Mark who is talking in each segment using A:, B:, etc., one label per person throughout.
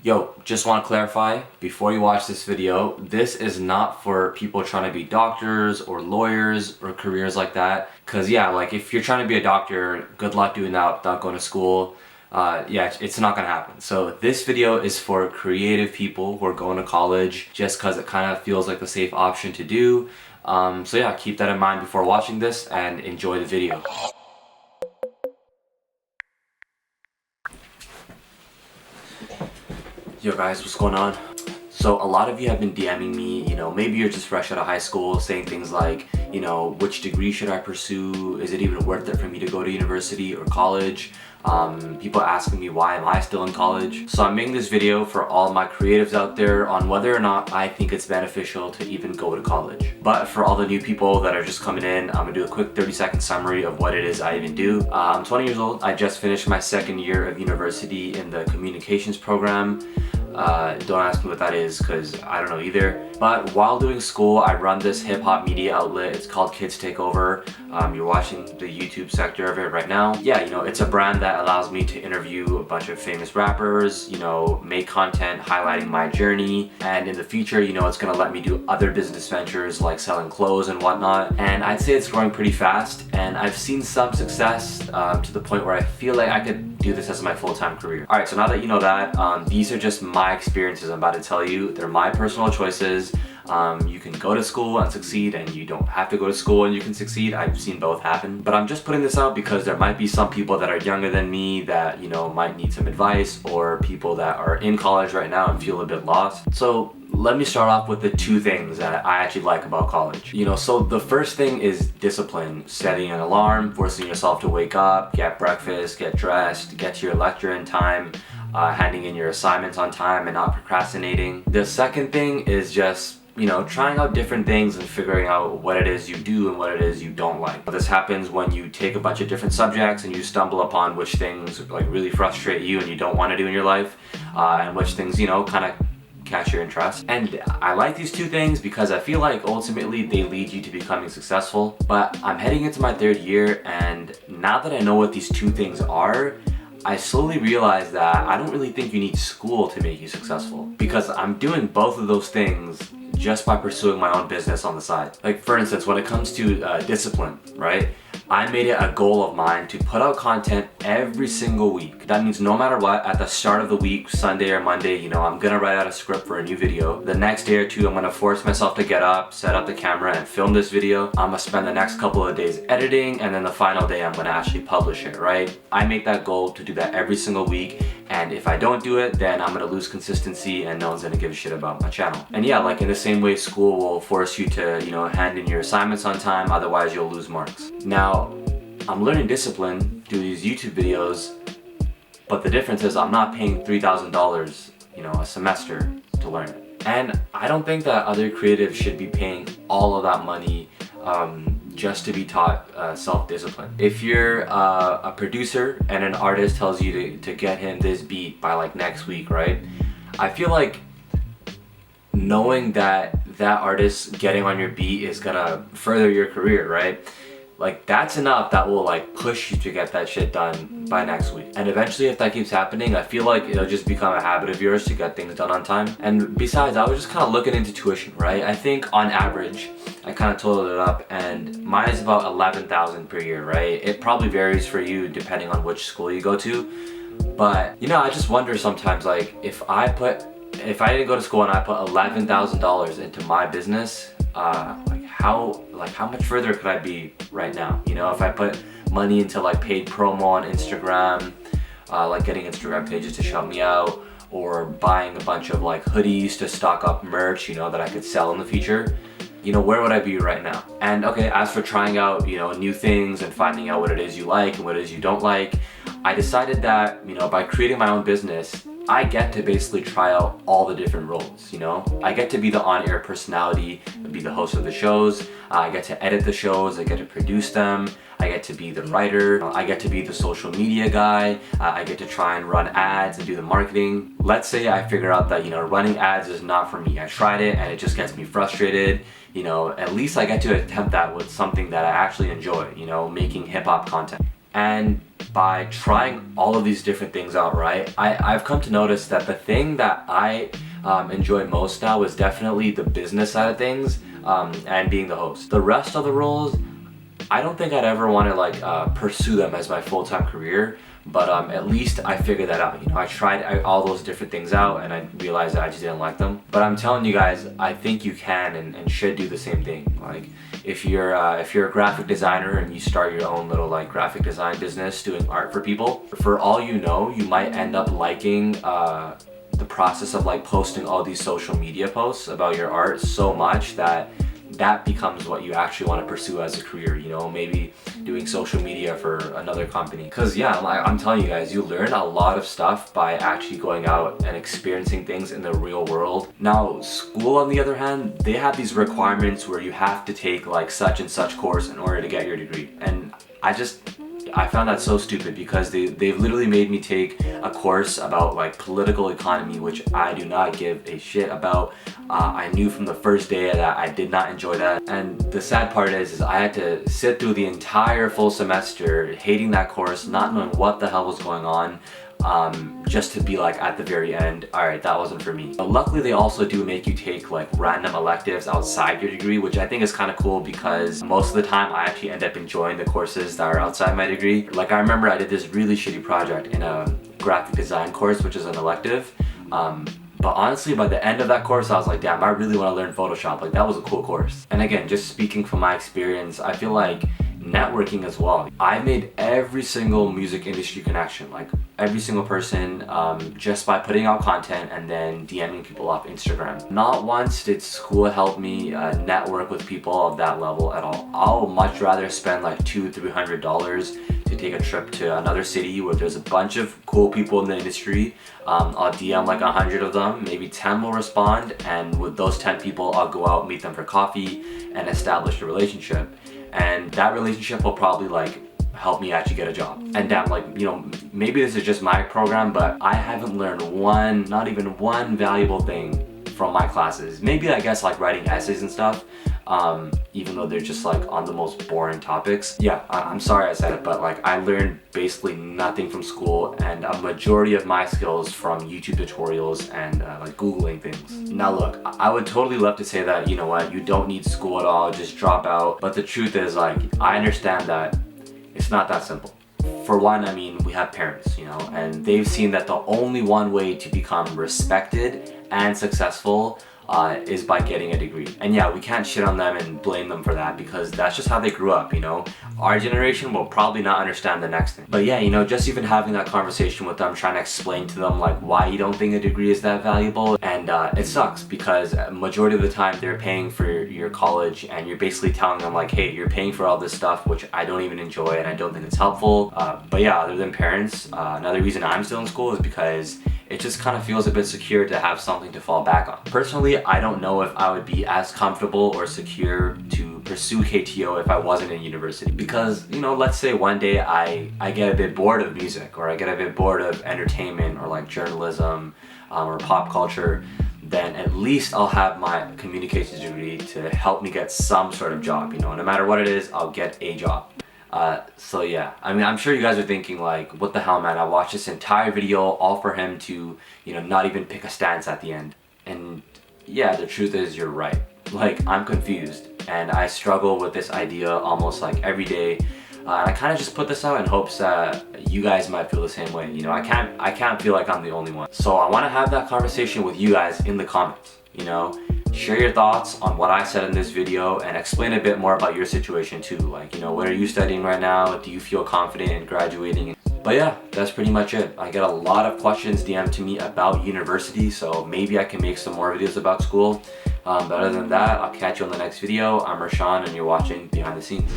A: Yo, just want to clarify, before you watch this video, this is not for people trying to be doctors or lawyers or careers like that. Cause yeah, like if you're trying to be a doctor, good luck doing that without going to school. Yeah, it's not gonna happen. So this video is for creative people who are going to college just cause it kind of feels like the safe option to do. So yeah, keep that in mind before watching this and enjoy the video. Yo guys, what's going on? So a lot of you have been DMing me, maybe you're just fresh out of high school saying things like, which degree should I pursue? Is it even worth it for me to go to university or college? People asking me why am I still in college? So I'm making this video for all my creatives out there on whether or not I think it's beneficial to even go to college. But for all the new people that are just coming in, I'm gonna do a quick 30-second summary of what it is I even do. I'm 20 years old. I just finished my second year of university in the communications program. Don't ask me what that is because I don't know either. But while doing school, I run this hip-hop media outlet. It's called Kids Takeover. You're watching the YouTube sector of it right now. Yeah, it's a brand that allows me to interview a bunch of famous rappers, make content highlighting my journey. And in the future, it's gonna let me do other business ventures like selling clothes and whatnot. And I'd say it's growing pretty fast. And I've seen some success to the point where I feel like I could do this as my full-time career. All right, so now that you know that, these are just my experiences I'm about to tell you. They're my personal choices. You can go to school and succeed, and you don't have to go to school and you can succeed. I've seen both happen. But I'm just putting this out because there might be some people that are younger than me that, might need some advice, or people that are in college right now and feel a bit lost. So let me start off with the two things that I actually like about college. So the first thing is discipline. Setting an alarm, forcing yourself to wake up, get breakfast, get dressed, get to your lecture in time, handing in your assignments on time and not procrastinating. The second thing is just trying out different things and figuring out what it is you do and what it is you don't like. This happens when you take a bunch of different subjects and you stumble upon which things like really frustrate you and you don't want to do in your life, and which things kind of catch your interest. And I like these two things because I feel like ultimately they lead you to becoming successful. But I'm heading into my third year, and now that I know what these two things are, I slowly realized that I don't really think you need school to make you successful, because I'm doing both of those things just by pursuing my own business on the side. Like for instance, when it comes to discipline, right? I made it a goal of mine to put out content every single week. That means no matter what, at the start of the week, Sunday or Monday, I'm gonna write out a script for a new video. The next day or two, I'm gonna force myself to get up, set up the camera and film this video. I'm gonna spend the next couple of days editing, and then the final day I'm gonna actually publish it, right? I make that goal to do that every single week. And if I don't do it, then I'm gonna lose consistency and no one's gonna give a shit about my channel. And yeah, like in the same way school will force you to, hand in your assignments on time, otherwise you'll lose marks. Now, I'm learning discipline through these YouTube videos, but the difference is I'm not paying $3,000, a semester to learn it. And I don't think that other creatives should be paying all of that money just to be taught self-discipline. If you're a producer and an artist tells you to get him this beat by like next week, right? I feel like knowing that that artist getting on your beat is gonna further your career, right? Like that's enough that will like push you to get that shit done by next week. And eventually if that keeps happening, I feel like it'll just become a habit of yours to get things done on time. And besides, I was just kind of looking into tuition, right? I think on average, I kind of totaled it up and mine is about $11,000 per year, right? It probably varies for you depending on which school you go to. But I just wonder sometimes, like if I didn't go to school and I put $11,000 into my business, how much further could I be right now? If I put money into like paid promo on Instagram, like getting Instagram pages to shout me out, or buying a bunch of like hoodies to stock up merch, that I could sell in the future, where would I be right now? And okay, as for trying out, new things and finding out what it is you like and what it is you don't like, I decided that, by creating my own business, I get to basically try out all the different roles, I get to be the on-air personality, be the host of the shows, I get to edit the shows, I get to produce them, I get to be the writer, I get to be the social media guy, I get to try and run ads and do the marketing. Let's say I figure out that, running ads is not for me. I tried it and it just gets me frustrated. At least I get to attempt that with something that I actually enjoy, making hip-hop content. And by trying all of these different things out, right, I've come to notice that the thing that I enjoy most now is definitely the business side of things, and being the host. The rest of the roles, I don't think I'd ever want to pursue them as my full-time career, but at least I figured that out. I tried all those different things out and I realized that I just didn't like them. But I'm telling you guys, I think you can and should do the same thing. Like if you're a graphic designer and you start your own little graphic design business doing art for people, for all you know, you might end up liking the process of posting all these social media posts about your art so much that becomes what you actually want to pursue as a career. Maybe doing social media for another company. Because yeah, I'm telling you guys, you learn a lot of stuff by actually going out and experiencing things in the real world. Now school, on the other hand, they have these requirements where you have to take such and such course in order to get your degree, and I found that so stupid because they've literally made me take a course about political economy, which I do not give a shit about. I knew from the first day that I did not enjoy that, and the sad part is I had to sit through the entire full semester hating that course, not knowing what the hell was going on, just to be at the very end, alright, that wasn't for me. But luckily they also do make you take random electives outside your degree, which I think is kind of cool because most of the time I actually end up enjoying the courses that are outside my degree. I remember I did this really shitty project in a graphic design course, which is an elective. But honestly, by the end of that course, I was like, damn, I really want to learn Photoshop. That was a cool course. And again, just speaking from my experience, I feel networking as well. I made every single music industry connection, every single person, just by putting out content and then DMing people off Instagram. Not once did school help me network with people of that level at all. I'll much rather spend $200-300 to take a trip to another city where there's a bunch of cool people in the industry. I'll DM 100 of them, maybe 10 will respond, and with those 10 people I'll go out, meet them for coffee, and establish a relationship. And that relationship will probably help me actually get a job. And damn, maybe this is just my program, but I haven't learned not even one valuable thing from my classes. Maybe I guess writing essays and stuff, even though they're just on the most boring topics. Yeah, I'm sorry I said it, but I learned basically nothing from school, and a majority of my skills from YouTube tutorials and Googling things. Now look, I would totally love to say that, you know what, you don't need school at all, just drop out. But the truth is I understand that it's not that simple. For one, I mean, we have parents, and they've seen that the only one way to become respected and successful is by getting a degree. And yeah, we can't shit on them and blame them for that because that's just how they grew up. Our generation will probably not understand the next thing. But yeah, just even having that conversation with them, trying to explain to them why you don't think a degree is that valuable, and it sucks because majority of the time they're paying for your college and you're basically telling them hey, you're paying for all this stuff which I don't even enjoy and I don't think it's helpful. But yeah, other than parents, another reason I'm still in school is because it just kind of feels a bit secure to have something to fall back on. Personally, I don't know if I would be as comfortable or secure to pursue KTO if I wasn't in university. Because, let's say one day I get a bit bored of music, or I get a bit bored of entertainment, or journalism, or pop culture, then at least I'll have my communications degree to help me get some sort of job. No matter what it is, I'll get a job. So yeah, I mean, I'm sure you guys are thinking what the hell, man, I watched this entire video all for him to, not even pick a stance at the end. And yeah, the truth is you're right. I'm confused and I struggle with this idea almost every day. And I kind of just put this out in hopes that you guys might feel the same way. I can't feel I'm the only one. So I want to have that conversation with you guys in the comments, Share your thoughts on what I said in this video and explain a bit more about your situation too. What are you studying right now? Do you feel confident in graduating? But yeah, that's pretty much it. I get a lot of questions DM'd to me about university, so maybe I can make some more videos about school. But other than that, I'll catch you on the next video. I'm Rashawn and you're watching Behind the Scenes.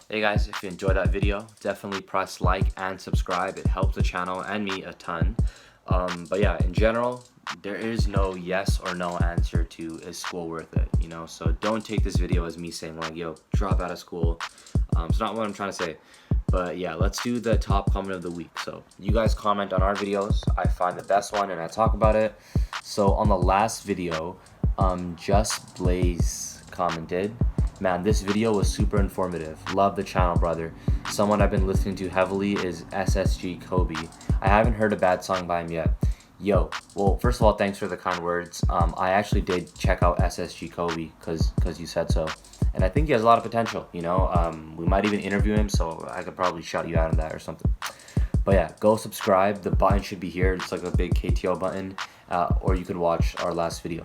A: Hey guys, if you enjoyed that video, definitely press like and subscribe. It helps the channel and me a ton. But yeah, in general, there is no yes or no answer to is school worth it, so don't take this video as me saying yo, drop out of school. It's not what I'm trying to say. But yeah, let's do the top comment of the week. So you guys comment on our videos, I find the best one and I talk about it. So on the last video, Just Blaze commented, Man, this video was super informative. Love the channel, brother. Someone I've been listening to heavily is SSG Kobe. I haven't heard a bad song by him yet. Yo, well, first of all, thanks for the kind words. I actually did check out SSG Kobe because you said so. And I think he has a lot of potential, you know? We might even interview him, so I could probably shout you out on that or something. But yeah, go subscribe. The button should be here. It's like a big KTO button. Or you could watch our last video.